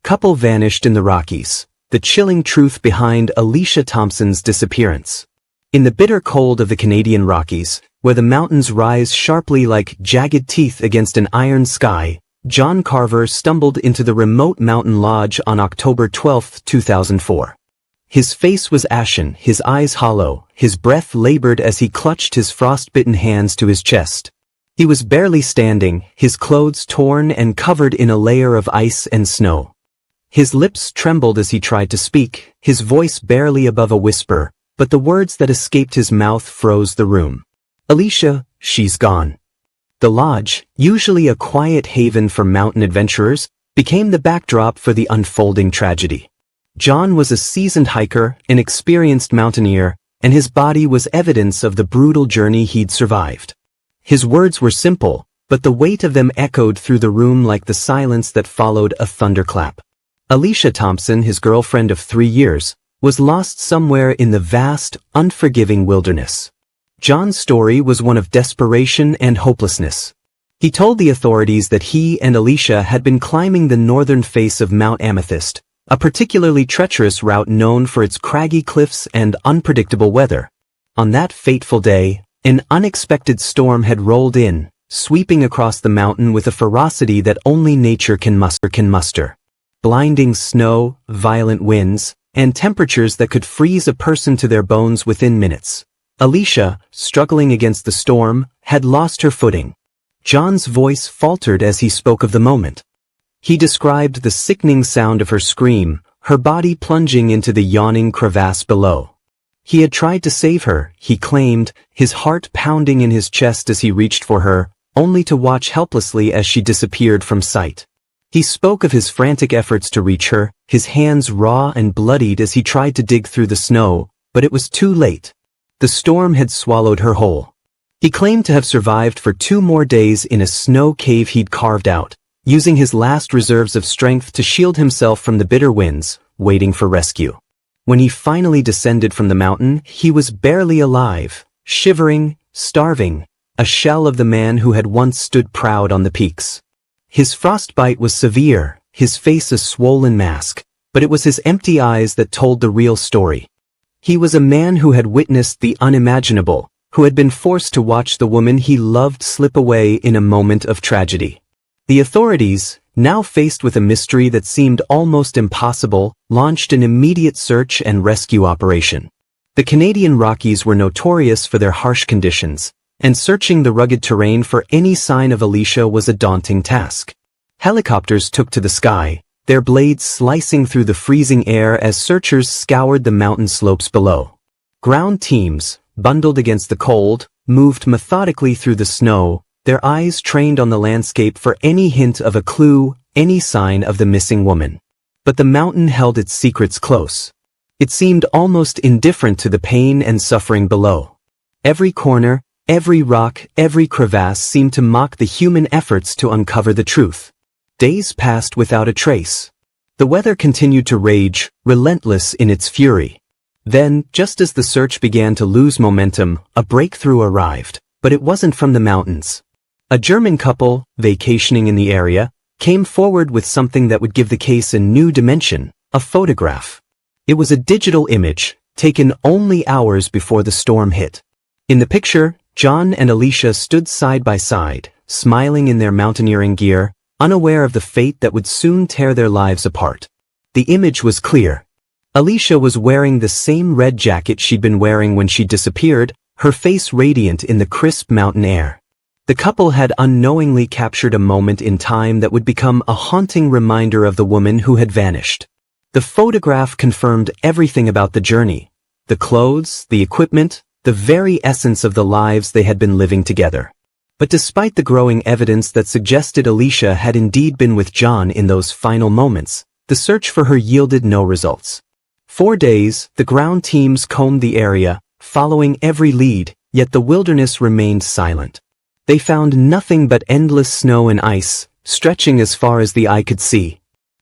Couple vanished in the Rockies. The chilling truth behind Alicia Thompson's disappearance. In the bitter cold of the Canadian Rockies, where the mountains rise sharply like jagged teeth against an iron sky, John Carver stumbled into the remote mountain lodge on October 12, 2004. His face was ashen, his eyes hollow, his breath labored as he clutched his frostbitten hands to his chest. He was barely standing, his clothes torn and covered in a layer of ice and snow. His lips trembled as he tried to speak, his voice barely above a whisper, but the words that escaped his mouth froze the room. Alicia, she's gone. The lodge, usually a quiet haven for mountain adventurers, became the backdrop for the unfolding tragedy. John was a seasoned hiker, an experienced mountaineer, and his body was evidence of the brutal journey he'd survived. His words were simple, but the weight of them echoed through the room like the silence that followed a thunderclap. Alicia Thompson, his girlfriend of 3 years, was lost somewhere in the vast, unforgiving wilderness. John's story was one of desperation and hopelessness. He told the authorities that he and Alicia had been climbing the northern face of Mount Amethyst, a particularly treacherous route known for its craggy cliffs and unpredictable weather. On that fateful day, an unexpected storm had rolled in, sweeping across the mountain with a ferocity that only nature can muster. Blinding snow, violent winds, and temperatures that could freeze a person to their bones within minutes. Alicia, struggling against the storm, had lost her footing. John's voice faltered as he spoke of the moment. He described the sickening sound of her scream, her body plunging into the yawning crevasse below. He had tried to save her, he claimed, his heart pounding in his chest as he reached for her, only to watch helplessly as she disappeared from sight. He spoke of his frantic efforts to reach her, his hands raw and bloodied as he tried to dig through the snow, but it was too late. The storm had swallowed her whole. He claimed to have survived for 2 more days in a snow cave he'd carved out, using his last reserves of strength to shield himself from the bitter winds, waiting for rescue. When he finally descended from the mountain, he was barely alive, shivering, starving, a shell of the man who had once stood proud on the peaks. His frostbite was severe, his face a swollen mask, but it was his empty eyes that told the real story. He was a man who had witnessed the unimaginable, who had been forced to watch the woman he loved slip away in a moment of tragedy. The authorities, now faced with a mystery that seemed almost impossible, launched an immediate search and rescue operation. The Canadian Rockies were notorious for their harsh conditions, and searching the rugged terrain for any sign of Alicia was a daunting task. Helicopters took to the sky, their blades slicing through the freezing air as searchers scoured the mountain slopes below. Ground teams, bundled against the cold, moved methodically through the snow, their eyes trained on the landscape for any hint of a clue, any sign of the missing woman. But the mountain held its secrets close. It seemed almost indifferent to the pain and suffering below. Every corner, every rock, every crevasse seemed to mock the human efforts to uncover the truth. Days passed without a trace. The weather continued to rage, relentless in its fury. Then, just as the search began to lose momentum, a breakthrough arrived, but it wasn't from the mountains. A German couple, vacationing in the area, came forward with something that would give the case a new dimension, a photograph. It was a digital image, taken only hours before the storm hit. In the picture, John and Alicia stood side by side, smiling in their mountaineering gear, unaware of the fate that would soon tear their lives apart. The image was clear. Alicia was wearing the same red jacket she'd been wearing when she disappeared, her face radiant in the crisp mountain air. The couple had unknowingly captured a moment in time that would become a haunting reminder of the woman who had vanished. The photograph confirmed everything about the journey. The clothes, the equipment, the very essence of the lives they had been living together. But despite the growing evidence that suggested Alicia had indeed been with John in those final moments, the search for her yielded no results. 4 days, the ground teams combed the area, following every lead, yet the wilderness remained silent. They found nothing but endless snow and ice, stretching as far as the eye could see.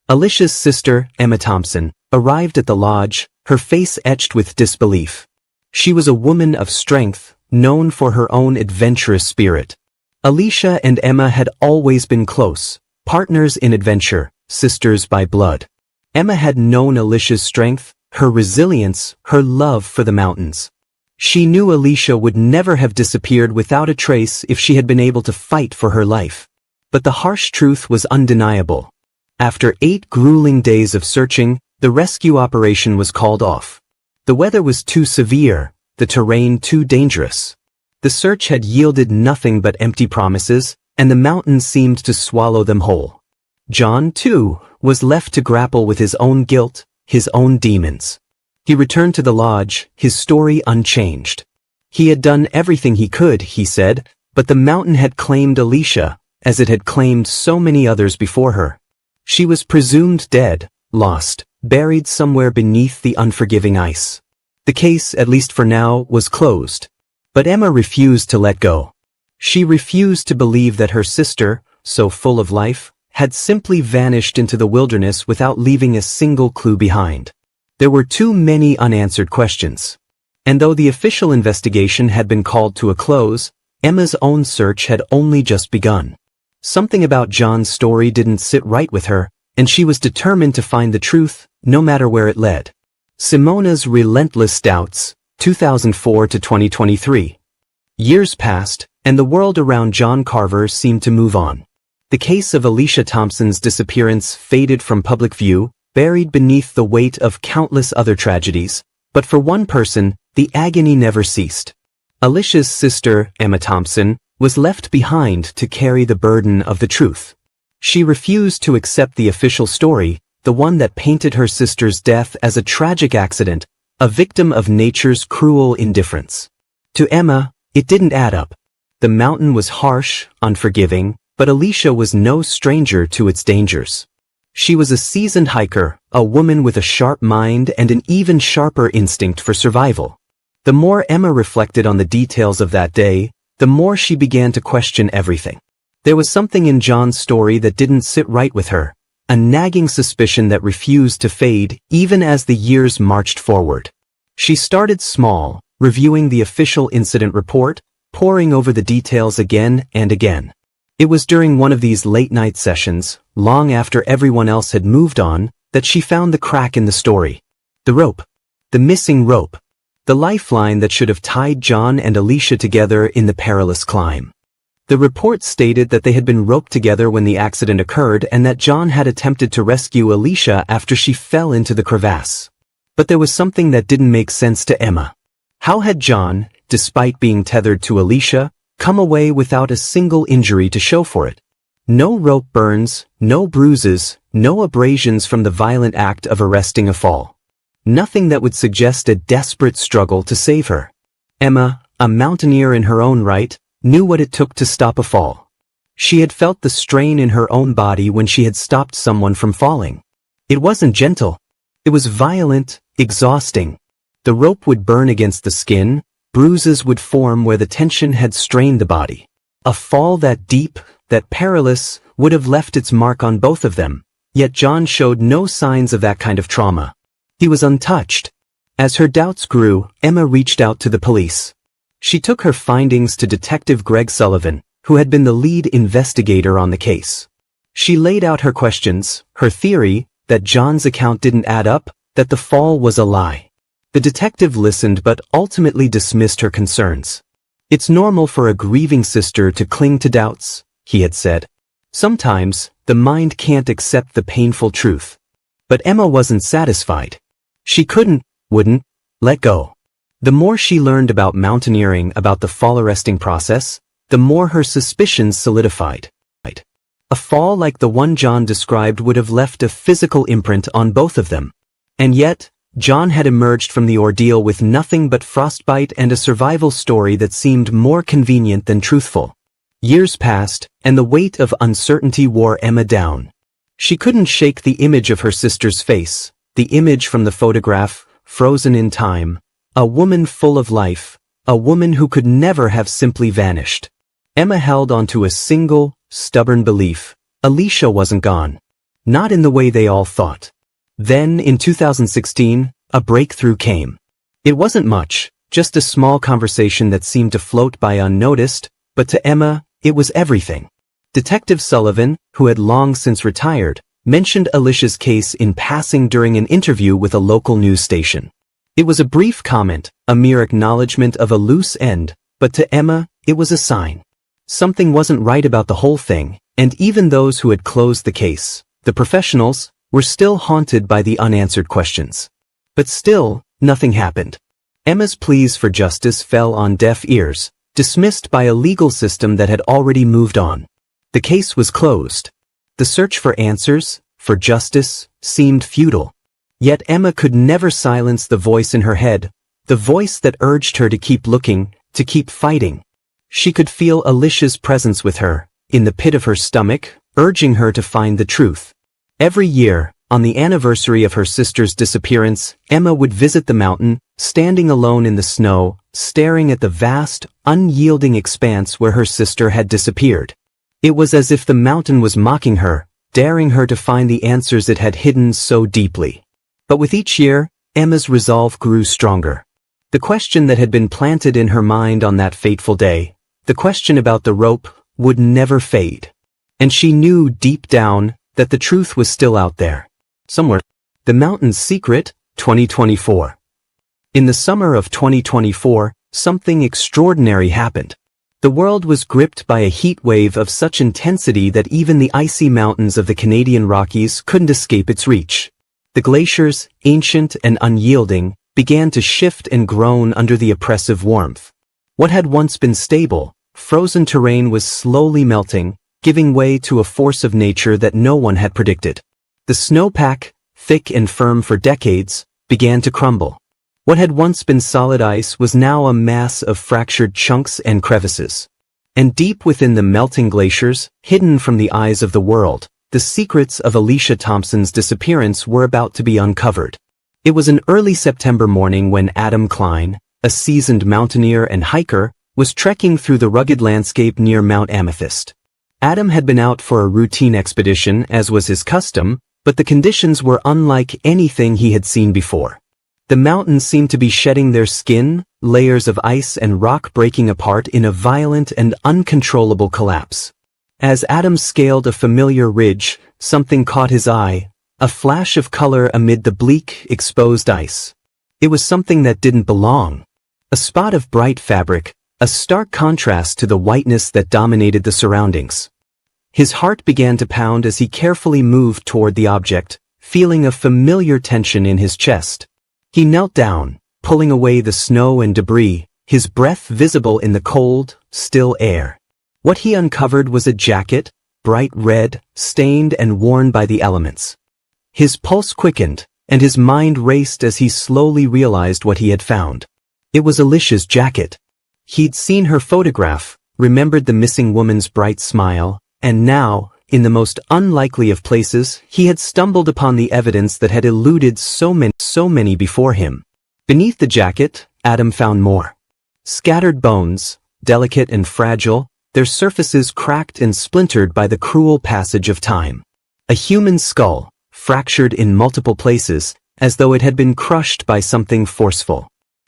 Alicia's sister, Emma Thompson, arrived at the lodge, her face etched with disbelief. She was a woman of strength, known for her own adventurous spirit. Alicia and Emma had always been close, partners in adventure, sisters by blood. Emma had known Alicia's strength, her resilience, her love for the mountains. She knew Alicia would never have disappeared without a trace if she had been able to fight for her life. But the harsh truth was undeniable. After 8 grueling days of searching, the rescue operation was called off. The weather was too severe, the terrain too dangerous. The search had yielded nothing but empty promises, and the mountains seemed to swallow them whole. John, too, was left to grapple with his own guilt, his own demons. He returned to the lodge, his story unchanged. He had done everything he could, he said, but the mountain had claimed Alicia, as it had claimed so many others before her. She was presumed dead, lost, buried somewhere beneath the unforgiving ice. The case, at least for now, was closed. But Emma refused to let go. She refused to believe that her sister, so full of life, had simply vanished into the wilderness without leaving a single clue behind. There were too many unanswered questions. And though the official investigation had been called to a close, Emma's own search had only just begun. Something about John's story didn't sit right with her, and she was determined to find the truth, no matter where it led. Simona's Relentless Doubts, 2004 to 2023. Years passed, and the world around John Carver seemed to move on. The case of Alicia Thompson's disappearance faded from public view, buried beneath the weight of countless other tragedies, but for one person, the agony never ceased. Alicia's sister, Emma Thompson, was left behind to carry the burden of the truth. She refused to accept the official story, the one that painted her sister's death as a tragic accident, a victim of nature's cruel indifference. To Emma, it didn't add up. The mountain was harsh, unforgiving, but Alicia was no stranger to its dangers. She was a seasoned hiker, a woman with a sharp mind and an even sharper instinct for survival. The more Emma reflected on the details of that day, the more she began to question everything. There was something in John's story that didn't sit right with her, a nagging suspicion that refused to fade even as the years marched forward. She started small, reviewing the official incident report, poring over the details again and again. It was during one of these late-night sessions, long after everyone else had moved on, that she found the crack in the story. The rope. The missing rope. The lifeline that should have tied John and Alicia together in the perilous climb. The report stated that they had been roped together when the accident occurred and that John had attempted to rescue Alicia after she fell into the crevasse. But there was something that didn't make sense to Emma. How had John, despite being tethered to Alicia, come away without a single injury to show for it? No rope burns, no bruises, no abrasions from the violent act of arresting a fall. Nothing that would suggest a desperate struggle to save her. Emma, a mountaineer in her own right, knew what it took to stop a fall. She had felt the strain in her own body when she had stopped someone from falling. It wasn't gentle. It was violent, exhausting. The rope would burn against the skin, bruises would form where the tension had strained the body. A fall that deep, that perilous, would have left its mark on both of them, yet John showed no signs of that kind of trauma. He was untouched. As her doubts grew, Emma reached out to the police. She took her findings to Detective Greg Sullivan, who had been the lead investigator on the case. She laid out her questions, her theory, that John's account didn't add up, that the fall was a lie. The detective listened but ultimately dismissed her concerns. "It's normal for a grieving sister to cling to doubts," he had said. "Sometimes, the mind can't accept the painful truth." But Emma wasn't satisfied. She wouldn't, let go. The more she learned about mountaineering, about the fall arresting process, the more her suspicions solidified. A fall like the one John described would have left a physical imprint on both of them. And yet, John had emerged from the ordeal with nothing but frostbite and a survival story that seemed more convenient than truthful. Years passed, and the weight of uncertainty wore Emma down. She couldn't shake the image of her sister's face, the image from the photograph, frozen in time, a woman full of life, a woman who could never have simply vanished. Emma held onto a single, stubborn belief: Alicia wasn't gone. Not in the way they all thought. Then, in 2016, a breakthrough came. It wasn't much, just a small conversation that seemed to float by unnoticed, but to Emma, it was everything. Detective Sullivan, who had long since retired, mentioned Alicia's case in passing during an interview with a local news station. It was a brief comment, a mere acknowledgement of a loose end, but to Emma, it was a sign. Something wasn't right about the whole thing, and even those who had closed the case, the professionals, were still haunted by the unanswered questions. But still, nothing happened. Emma's pleas for justice fell on deaf ears, dismissed by a legal system that had already moved on. The case was closed. The search for answers, for justice, seemed futile. Yet Emma could never silence the voice in her head, the voice that urged her to keep looking, to keep fighting. She could feel Alicia's presence with her, in the pit of her stomach, urging her to find the truth. Every year, on the anniversary of her sister's disappearance, Emma would visit the mountain, standing alone in the snow, staring at the vast, unyielding expanse where her sister had disappeared. It was as if the mountain was mocking her, daring her to find the answers it had hidden so deeply. But with each year, Emma's resolve grew stronger. The question that had been planted in her mind on that fateful day, the question about the rope, would never fade. And she knew deep down that the truth was still out there. Somewhere. The Mountain's Secret, 2024. In the summer of 2024, something extraordinary happened. The world was gripped by a heat wave of such intensity that even the icy mountains of the Canadian Rockies couldn't escape its reach. The glaciers, ancient and unyielding, began to shift and groan under the oppressive warmth. What had once been stable, frozen terrain was slowly melting, giving way to a force of nature that no one had predicted. The snowpack, thick and firm for decades, began to crumble. What had once been solid ice was now a mass of fractured chunks and crevices. And deep within the melting glaciers, hidden from the eyes of the world, the secrets of Alicia Thompson's disappearance were about to be uncovered. It was an early September morning when Adam Klein, a seasoned mountaineer and hiker, was trekking through the rugged landscape near Mount Amethyst. Adam had been out for a routine expedition, as was his custom, but the conditions were unlike anything he had seen before. The mountains seemed to be shedding their skin, layers of ice and rock breaking apart in a violent and uncontrollable collapse. As Adam scaled a familiar ridge, something caught his eye, a flash of color amid the bleak, exposed ice. It was something that didn't belong. A spot of bright fabric, a stark contrast to the whiteness that dominated the surroundings. His heart began to pound as he carefully moved toward the object, feeling a familiar tension in his chest. He knelt down, pulling away the snow and debris, his breath visible in the cold, still air. What he uncovered was a jacket, bright red, stained and worn by the elements. His pulse quickened, and his mind raced as he slowly realized what he had found. It was Alicia's jacket. He'd seen her photograph, remembered the missing woman's bright smile, and now, in the most unlikely of places, he had stumbled upon the evidence that had eluded so many before him. Beneath the jacket, Adam found more. Scattered bones, delicate and fragile, their surfaces cracked and splintered by the cruel passage of time. A human skull, fractured in multiple places, as though it had been crushed by something forceful.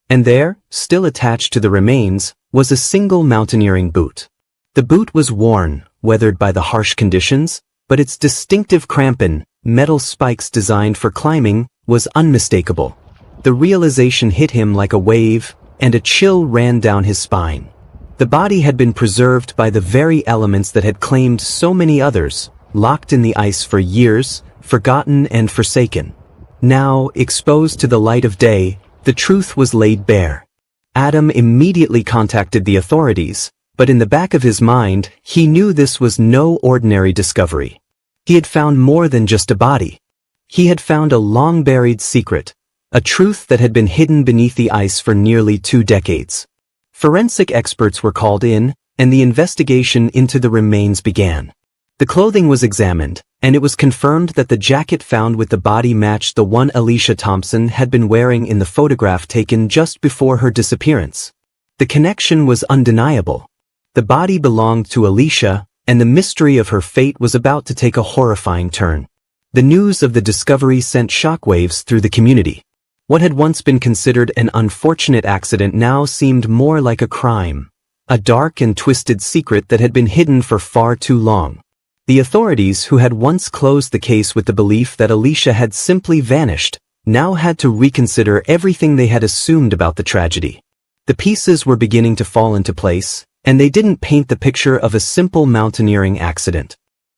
And there, still attached to the remains, was a single mountaineering boot. The boot was worn, weathered by the harsh conditions, but its distinctive crampon, metal spikes designed for climbing, was unmistakable. The realization hit him like a wave, and a chill ran down his spine. The body had been preserved by the very elements that had claimed so many others, locked in the ice for years, forgotten and forsaken. Now, exposed to the light of day, the truth was laid bare. Adam immediately contacted the authorities, but in the back of his mind, he knew this was no ordinary discovery. He had found more than just a body. He had found a long-buried secret, a truth that had been hidden beneath the ice for nearly 2 decades. Forensic experts were called in, and the investigation into the remains began. The clothing was examined, and it was confirmed that the jacket found with the body matched the one Alicia Thompson had been wearing in the photograph taken just before her disappearance. The connection was undeniable. The body belonged to Alicia, and the mystery of her fate was about to take a horrifying turn. The news of the discovery sent shockwaves through the community. What had once been considered an unfortunate accident now seemed more like a crime, a dark and twisted secret that had been hidden for far too long. The authorities, who had once closed the case with the belief that Alicia had simply vanished, now had to reconsider everything they had assumed about the tragedy. The pieces were beginning to fall into place, and they didn't paint the picture of a simple mountaineering accident.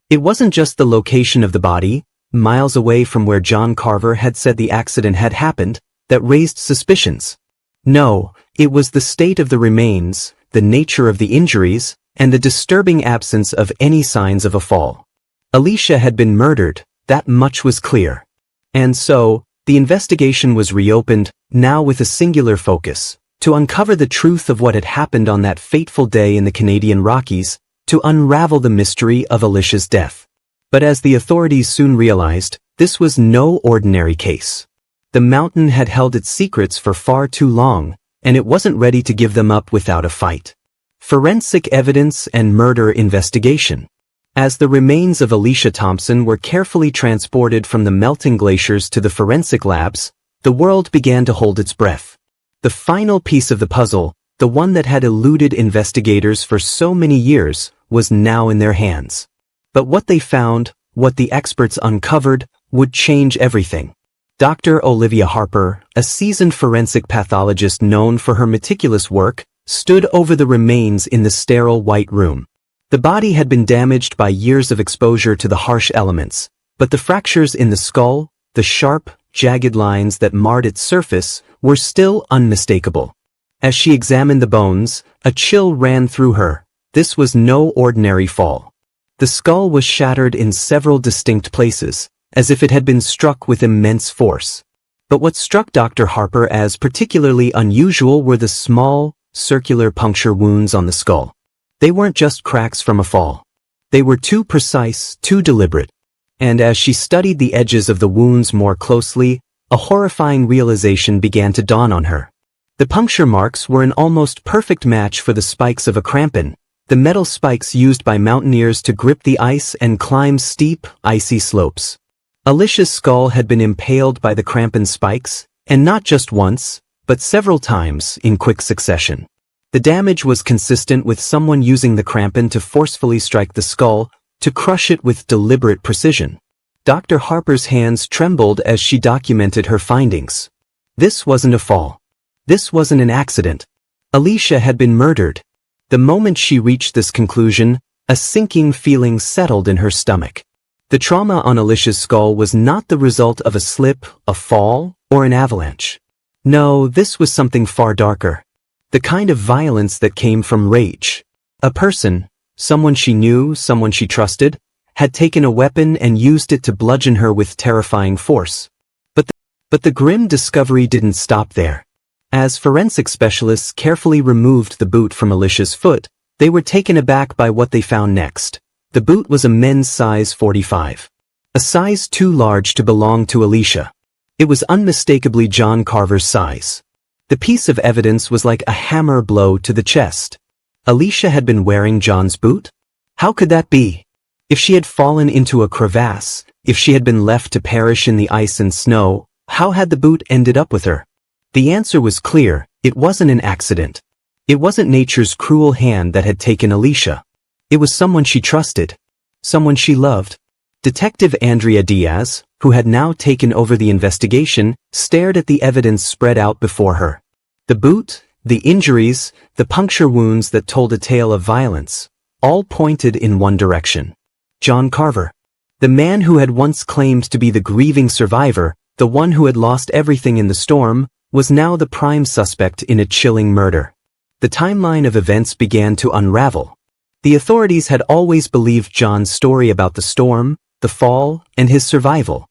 It wasn't just the location of the body, miles away from where John Carver had said the accident had happened, that raised suspicions. No, it was the state of the remains, the nature of the injuries, and the disturbing absence of any signs of a fall. Alicia had been murdered, that much was clear. And so, the investigation was reopened, now with a singular focus, to uncover the truth of what had happened on that fateful day in the Canadian Rockies, to unravel the mystery of Alicia's death. But as the authorities soon realized, this was no ordinary case. The mountain had held its secrets for far too long, and it wasn't ready to give them up without a fight. Forensic evidence and murder investigation. As the remains of Alicia Thompson were carefully transported from the melting glaciers to the forensic labs, the world began to hold its breath. The final piece of the puzzle, the one that had eluded investigators for so many years, was now in their hands. But what they found, what the experts uncovered, would change everything. Dr. Olivia Harper, a seasoned forensic pathologist known for her meticulous work, stood over the remains in the sterile white room. The body had been damaged by years of exposure to the harsh elements, but the fractures in the skull, the sharp, jagged lines that marred its surface, were still unmistakable. As she examined the bones, a chill ran through her. This was no ordinary fall. The skull was shattered in several distinct places, as if it had been struck with immense force. But what struck Dr. Harper as particularly unusual were the small, circular puncture wounds on the skull. They weren't just cracks from a fall. They were too precise, too deliberate. And as she studied the edges of the wounds more closely, a horrifying realization began to dawn on her. The puncture marks were an almost perfect match for the spikes of a crampon, the metal spikes used by mountaineers to grip the ice and climb steep, icy slopes. Alicia's skull had been impaled by the crampon spikes, and not just once, but several times in quick succession. The damage was consistent with someone using the crampon to forcefully strike the skull, to crush it with deliberate precision. Dr. Harper's hands trembled as she documented her findings. This wasn't a fall. This wasn't an accident. Alicia had been murdered. The moment she reached this conclusion, a sinking feeling settled in her stomach. The trauma on Alicia's skull was not the result of a slip, a fall, or an avalanche. No, this was something far darker. The kind of violence that came from rage. A person, someone she knew, someone she trusted, had taken a weapon and used it to bludgeon her with terrifying force. But the grim discovery didn't stop there. As forensic specialists carefully removed the boot from Alicia's foot, they were taken aback by what they found next. The boot was a men's size 45. A size too large to belong to Alicia. It was unmistakably John Carver's size. The piece of evidence was like a hammer blow to the chest. Alicia had been wearing John's boot? How could that be? If she had fallen into a crevasse, if she had been left to perish in the ice and snow, how had the boot ended up with her? The answer was clear. It wasn't an accident. It wasn't nature's cruel hand that had taken Alicia. It was someone she trusted. Someone she loved. Detective Andrea Diaz, who had now taken over the investigation, stared at the evidence spread out before her. The boot, the injuries, the puncture wounds that told a tale of violence, all pointed in one direction. John Carver. The man who had once claimed to be the grieving survivor, the one who had lost everything in the storm, was now the prime suspect in a chilling murder. The timeline of events began to unravel. The authorities had always believed John's story about the storm, the fall, and his survival.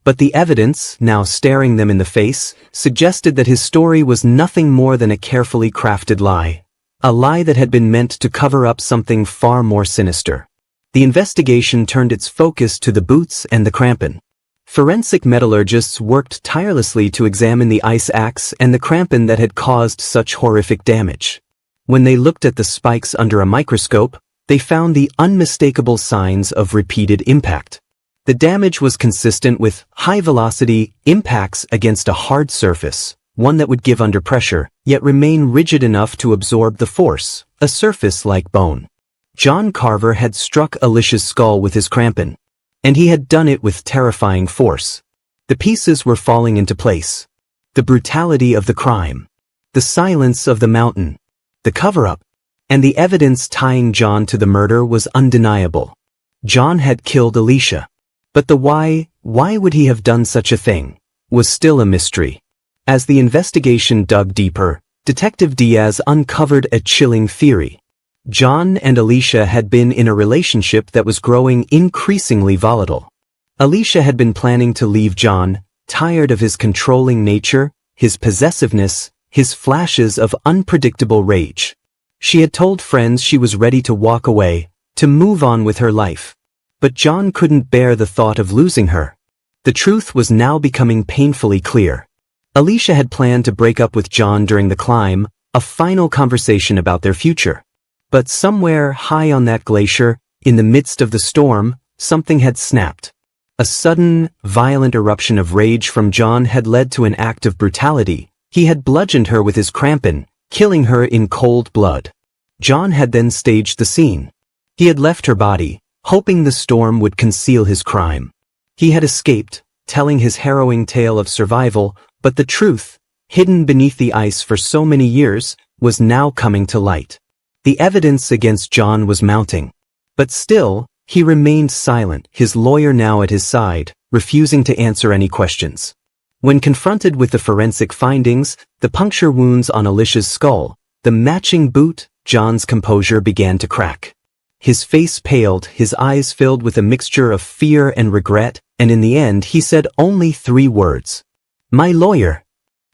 But the evidence, now staring them in the face, suggested that his story was nothing more than a carefully crafted lie. A lie that had been meant to cover up something far more sinister. The investigation turned its focus to the boots and the crampon. Forensic metallurgists worked tirelessly to examine the ice axe and the crampon that had caused such horrific damage. When they looked at the spikes under a microscope, they found the unmistakable signs of repeated impact. The damage was consistent with high-velocity impacts against a hard surface, one that would give under pressure, yet remain rigid enough to absorb the force, a surface like bone. John Carver had struck Alicia's skull with his crampon. And he had done it with terrifying force. The pieces were falling into place. The brutality of the crime. The silence of the mountain. The cover-up. And the evidence tying John to the murder was undeniable. John had killed Alicia. But the why would he have done such a thing, was still a mystery. As the investigation dug deeper, Detective Diaz uncovered a chilling theory. John and Alicia had been in a relationship that was growing increasingly volatile. Alicia had been planning to leave John, tired of his controlling nature, his possessiveness, his flashes of unpredictable rage. She had told friends she was ready to walk away, to move on with her life. But John couldn't bear the thought of losing her. The truth was now becoming painfully clear. Alicia had planned to break up with John during the climb, a final conversation about their future. But somewhere high on that glacier, in the midst of the storm, something had snapped. A sudden, violent eruption of rage from John had led to an act of brutality. He had bludgeoned her with his crampon, killing her in cold blood. John had then staged the scene. He had left her body, hoping the storm would conceal his crime. He had escaped, telling his harrowing tale of survival, but the truth, hidden beneath the ice for so many years, was now coming to light. The evidence against John was mounting. But still, he remained silent, his lawyer now at his side, refusing to answer any questions. When confronted with the forensic findings, the puncture wounds on Alicia's skull, the matching boot, John's composure began to crack. His face paled, his eyes filled with a mixture of fear and regret, and in the end he said only 3 words. "My lawyer."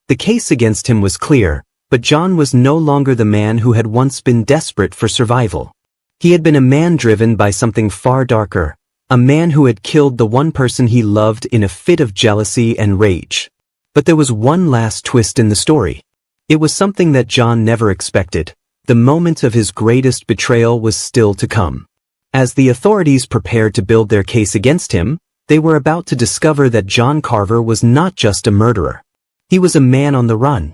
The case against him was clear, but John was no longer the man who had once been desperate for survival. He had been a man driven by something far darker, a man who had killed the one person he loved in a fit of jealousy and rage. But there was one last twist in the story. It was something that John never expected. The moment of his greatest betrayal was still to come. As the authorities prepared to build their case against him, they were about to discover that John Carver was not just a murderer. He was a man on the run.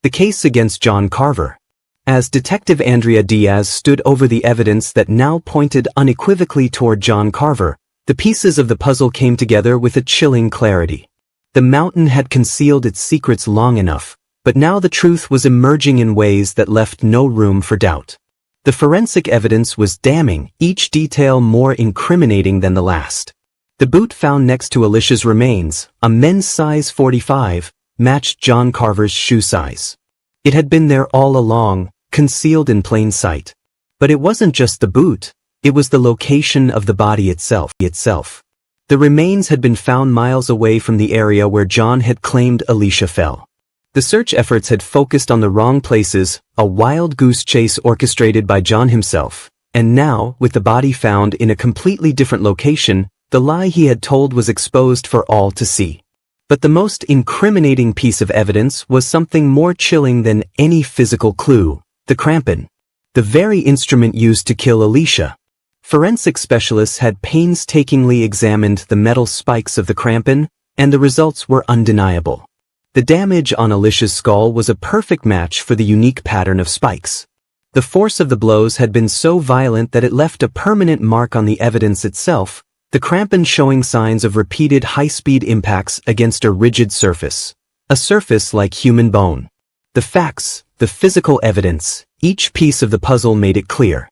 The case against John Carver. As Detective Andrea Diaz stood over the evidence that now pointed unequivocally toward John Carver, the pieces of the puzzle came together with a chilling clarity. The mountain had concealed its secrets long enough, but now the truth was emerging in ways that left no room for doubt. The forensic evidence was damning, each detail more incriminating than the last. The boot found next to Alicia's remains, a men's size 45, matched John Carver's shoe size. It had been there all along, concealed in plain sight. But it wasn't just the boot, it was the location of the body itself. The remains had been found miles away from the area where John had claimed Alicia fell. The search efforts had focused on the wrong places, a wild goose chase orchestrated by John himself. And now, with the body found in a completely different location, the lie he had told was exposed for all to see. But the most incriminating piece of evidence was something more chilling than any physical clue: the crampon. The very instrument used to kill Alicia. Forensic specialists had painstakingly examined the metal spikes of the crampon, and the results were undeniable. The damage on Alicia's skull was a perfect match for the unique pattern of spikes. The force of the blows had been so violent that it left a permanent mark on the evidence itself, the crampon showing signs of repeated high-speed impacts against a rigid surface. A surface like human bone. The facts, the physical evidence, each piece of the puzzle made it clear.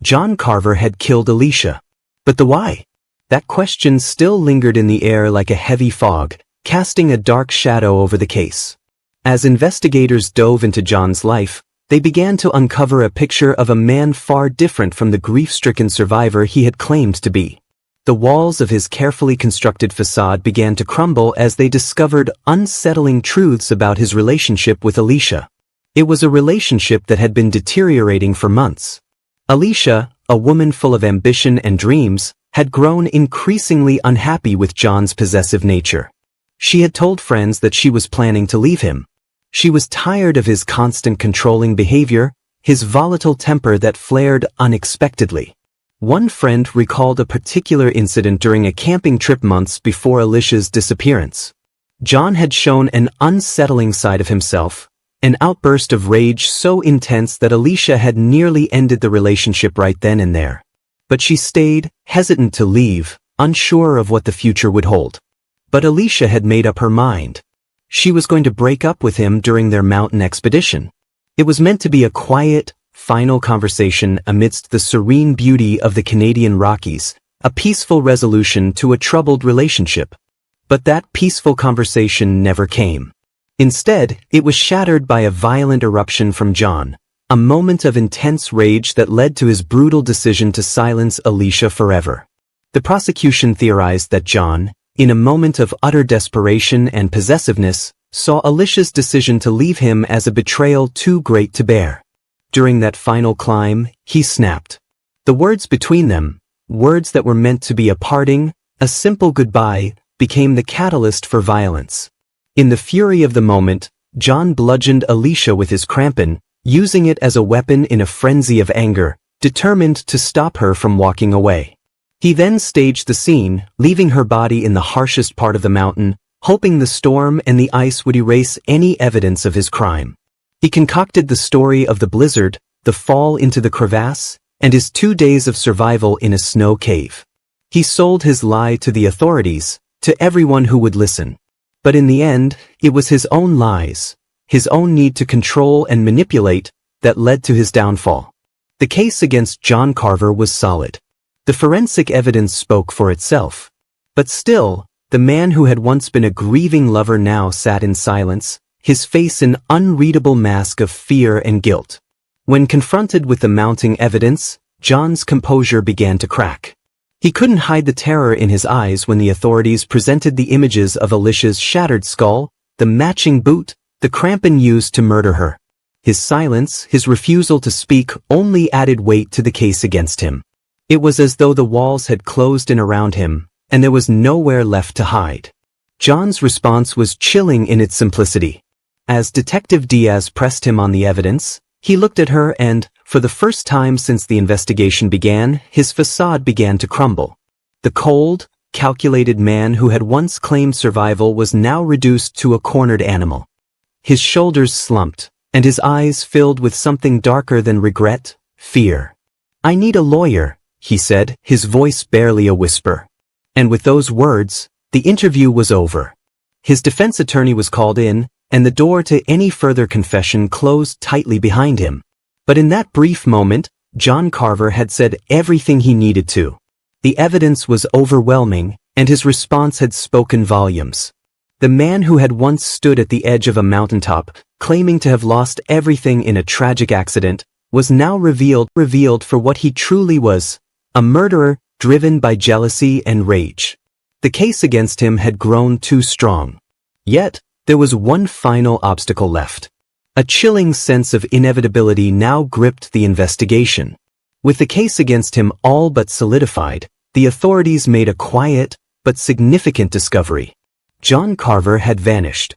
John Carver had killed Alicia. But the why? That question still lingered in the air like a heavy fog, casting a dark shadow over the case. As investigators dove into John's life, they began to uncover a picture of a man far different from the grief-stricken survivor he had claimed to be. The walls of his carefully constructed facade began to crumble as they discovered unsettling truths about his relationship with Alicia. It was a relationship that had been deteriorating for months. Alicia, a woman full of ambition and dreams, had grown increasingly unhappy with John's possessive nature. She had told friends that she was planning to leave him. She was tired of his constant controlling behavior, his volatile temper that flared unexpectedly. One friend recalled a particular incident during a camping trip months before Alicia's disappearance. John had shown an unsettling side of himself, An outburst of rage so intense that Alicia had nearly ended the relationship right then and there. But she stayed, hesitant to leave, unsure of what the future would hold. But Alicia had made up her mind. She was going to break up with him during their mountain expedition. It was meant to be a quiet, final conversation amidst the serene beauty of the Canadian Rockies, a peaceful resolution to a troubled relationship. But that peaceful conversation never came. Instead, it was shattered by a violent eruption from John, a moment of intense rage that led to his brutal decision to silence Alicia forever. The prosecution theorized that John, in a moment of utter desperation and possessiveness, saw Alicia's decision to leave him as a betrayal too great to bear. During that final climb, he snapped. The words between them, words that were meant to be a parting, a simple goodbye, became the catalyst for violence. In the fury of the moment, John bludgeoned Alicia with his crampon, using it as a weapon in a frenzy of anger, determined to stop her from walking away. He then staged the scene, leaving her body in the harshest part of the mountain, hoping the storm and the ice would erase any evidence of his crime. He concocted the story of the blizzard, the fall into the crevasse, and his 2 days of survival in a snow cave. He sold his lie to the authorities, to everyone who would listen. But in the end, it was his own lies, his own need to control and manipulate, that led to his downfall. The case against John Carver was solid. The forensic evidence spoke for itself. But still, the man who had once been a grieving lover now sat in silence, his face an unreadable mask of fear and guilt. When confronted with the mounting evidence, John's composure began to crack. He couldn't hide the terror in his eyes when the authorities presented the images of Alicia's shattered skull, the matching boot, the crampon used to murder her. His silence, his refusal to speak, only added weight to the case against him. It was as though the walls had closed in around him, and there was nowhere left to hide. John's response was chilling in its simplicity. As Detective Diaz pressed him on the evidence, he looked at her and, for the first time since the investigation began, his facade began to crumble. The cold, calculated man who had once claimed survival was now reduced to a cornered animal. His shoulders slumped, and his eyes filled with something darker than regret, fear. "I need a lawyer," he said, his voice barely a whisper. And with those words, the interview was over. His defense attorney was called in, and the door to any further confession closed tightly behind him. But in that brief moment, John Carver had said everything he needed to. The evidence was overwhelming, and his response had spoken volumes. The man who had once stood at the edge of a mountaintop, claiming to have lost everything in a tragic accident, was now revealed for what he truly was, a murderer driven by jealousy and rage. The case against him had grown too strong. Yet, there was one final obstacle left. A chilling sense of inevitability now gripped the investigation. With the case against him all but solidified, the authorities made a quiet but significant discovery. John Carver had vanished.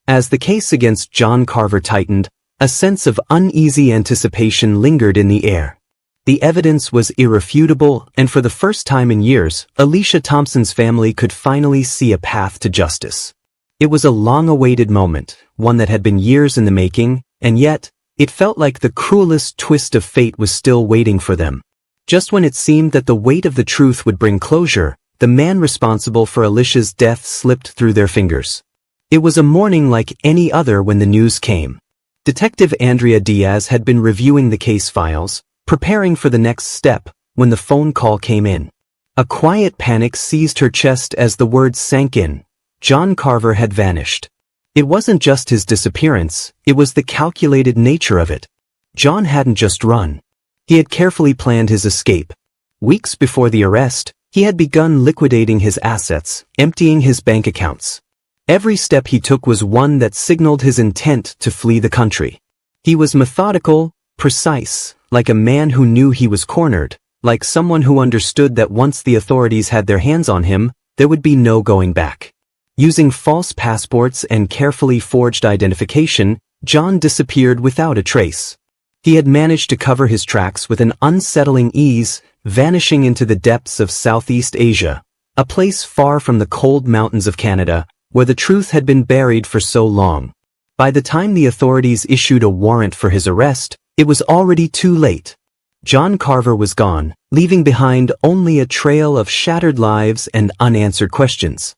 As the case against John Carver tightened, a sense of uneasy anticipation lingered in the air. The evidence was irrefutable, and for the first time in years, Alicia Thompson's family could finally see a path to justice. It was a long-awaited moment, one that had been years in the making, and yet, it felt like the cruelest twist of fate was still waiting for them. Just when it seemed that the weight of the truth would bring closure, the man responsible for Alicia's death slipped through their fingers. It was a morning like any other when the news came. Detective Andrea Diaz had been reviewing the case files, preparing for the next step, when the phone call came in. A quiet panic seized her chest as the words sank in. John Carver had vanished. It wasn't just his disappearance, it was the calculated nature of it. John hadn't just run. He had carefully planned his escape. Weeks before the arrest, he had begun liquidating his assets, emptying his bank accounts. Every step he took was one that signaled his intent to flee the country. He was methodical, precise, like a man who knew he was cornered, like someone who understood that once the authorities had their hands on him, there would be no going back. Using false passports and carefully forged identification, John disappeared without a trace. He had managed to cover his tracks with an unsettling ease, vanishing into the depths of Southeast Asia, a place far from the cold mountains of Canada, where the truth had been buried for so long. By the time the authorities issued a warrant for his arrest, it was already too late. John Carver was gone, leaving behind only a trail of shattered lives and unanswered questions.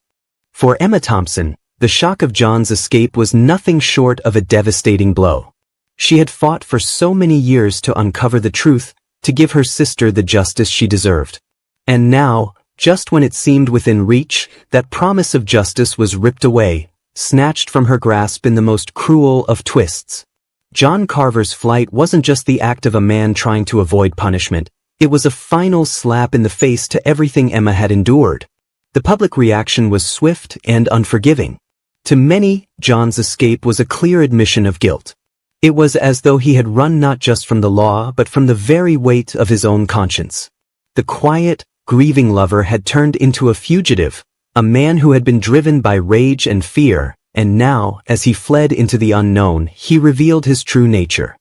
For Emma Thompson, the shock of John's escape was nothing short of a devastating blow. She had fought for so many years to uncover the truth, to give her sister the justice she deserved. And now, just when it seemed within reach, that promise of justice was ripped away, snatched from her grasp in the most cruel of twists. John Carver's flight wasn't just the act of a man trying to avoid punishment, it was a final slap in the face to everything Emma had endured. The public reaction was swift and unforgiving. To many, John's escape was a clear admission of guilt. It was as though he had run not just from the law but from the very weight of his own conscience. The quiet, grieving lover had turned into a fugitive, a man who had been driven by rage and fear, and now, as he fled into the unknown, he revealed his true nature.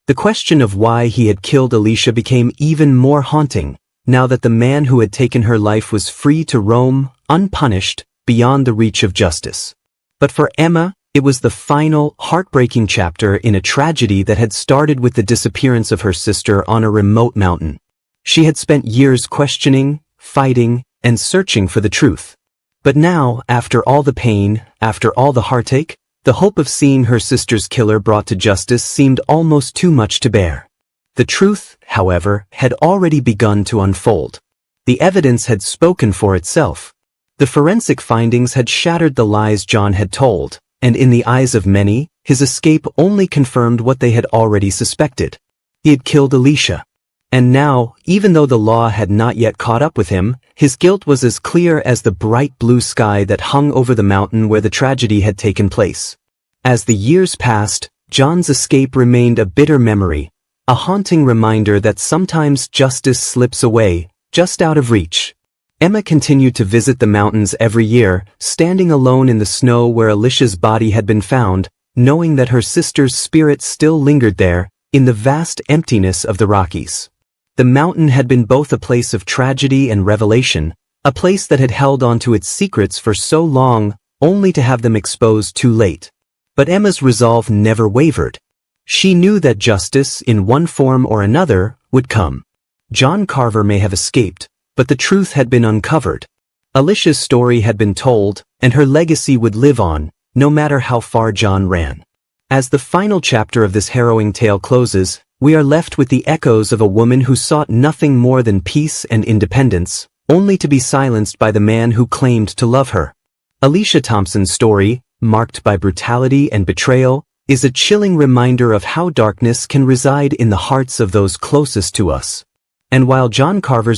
The question of why he had killed Alicia became even more haunting, now that the man who had taken her life was free to roam, unpunished, beyond the reach of justice. But for Emma, it was the final, heartbreaking chapter in a tragedy that had started with the disappearance of her sister on a remote mountain. She had spent years questioning, fighting, and searching for the truth. But now, after all the pain, after all the heartache, the hope of seeing her sister's killer brought to justice seemed almost too much to bear. The truth, however, had already begun to unfold. The evidence had spoken for itself. The forensic findings had shattered the lies John had told, and in the eyes of many, his escape only confirmed what they had already suspected. He had killed Alicia. And now, even though the law had not yet caught up with him, his guilt was as clear as the bright blue sky that hung over the mountain where the tragedy had taken place. As the years passed, John's escape remained a bitter memory, a haunting reminder that sometimes justice slips away, just out of reach. Emma continued to visit the mountains every year, standing alone in the snow where Alicia's body had been found, knowing that her sister's spirit still lingered there, in the vast emptiness of the Rockies. The mountain had been both a place of tragedy and revelation, a place that had held on to its secrets for so long, only to have them exposed too late. But Emma's resolve never wavered. She knew that justice, in one form or another, would come. John Carver may have escaped, but the truth had been uncovered. Alicia's story had been told, and her legacy would live on, no matter how far John ran. As the final chapter of this harrowing tale closes, we are left with the echoes of a woman who sought nothing more than peace and independence, only to be silenced by the man who claimed to love her. Alicia Thompson's story, marked by brutality and betrayal, is a chilling reminder of how darkness can reside in the hearts of those closest to us. And while John Carver's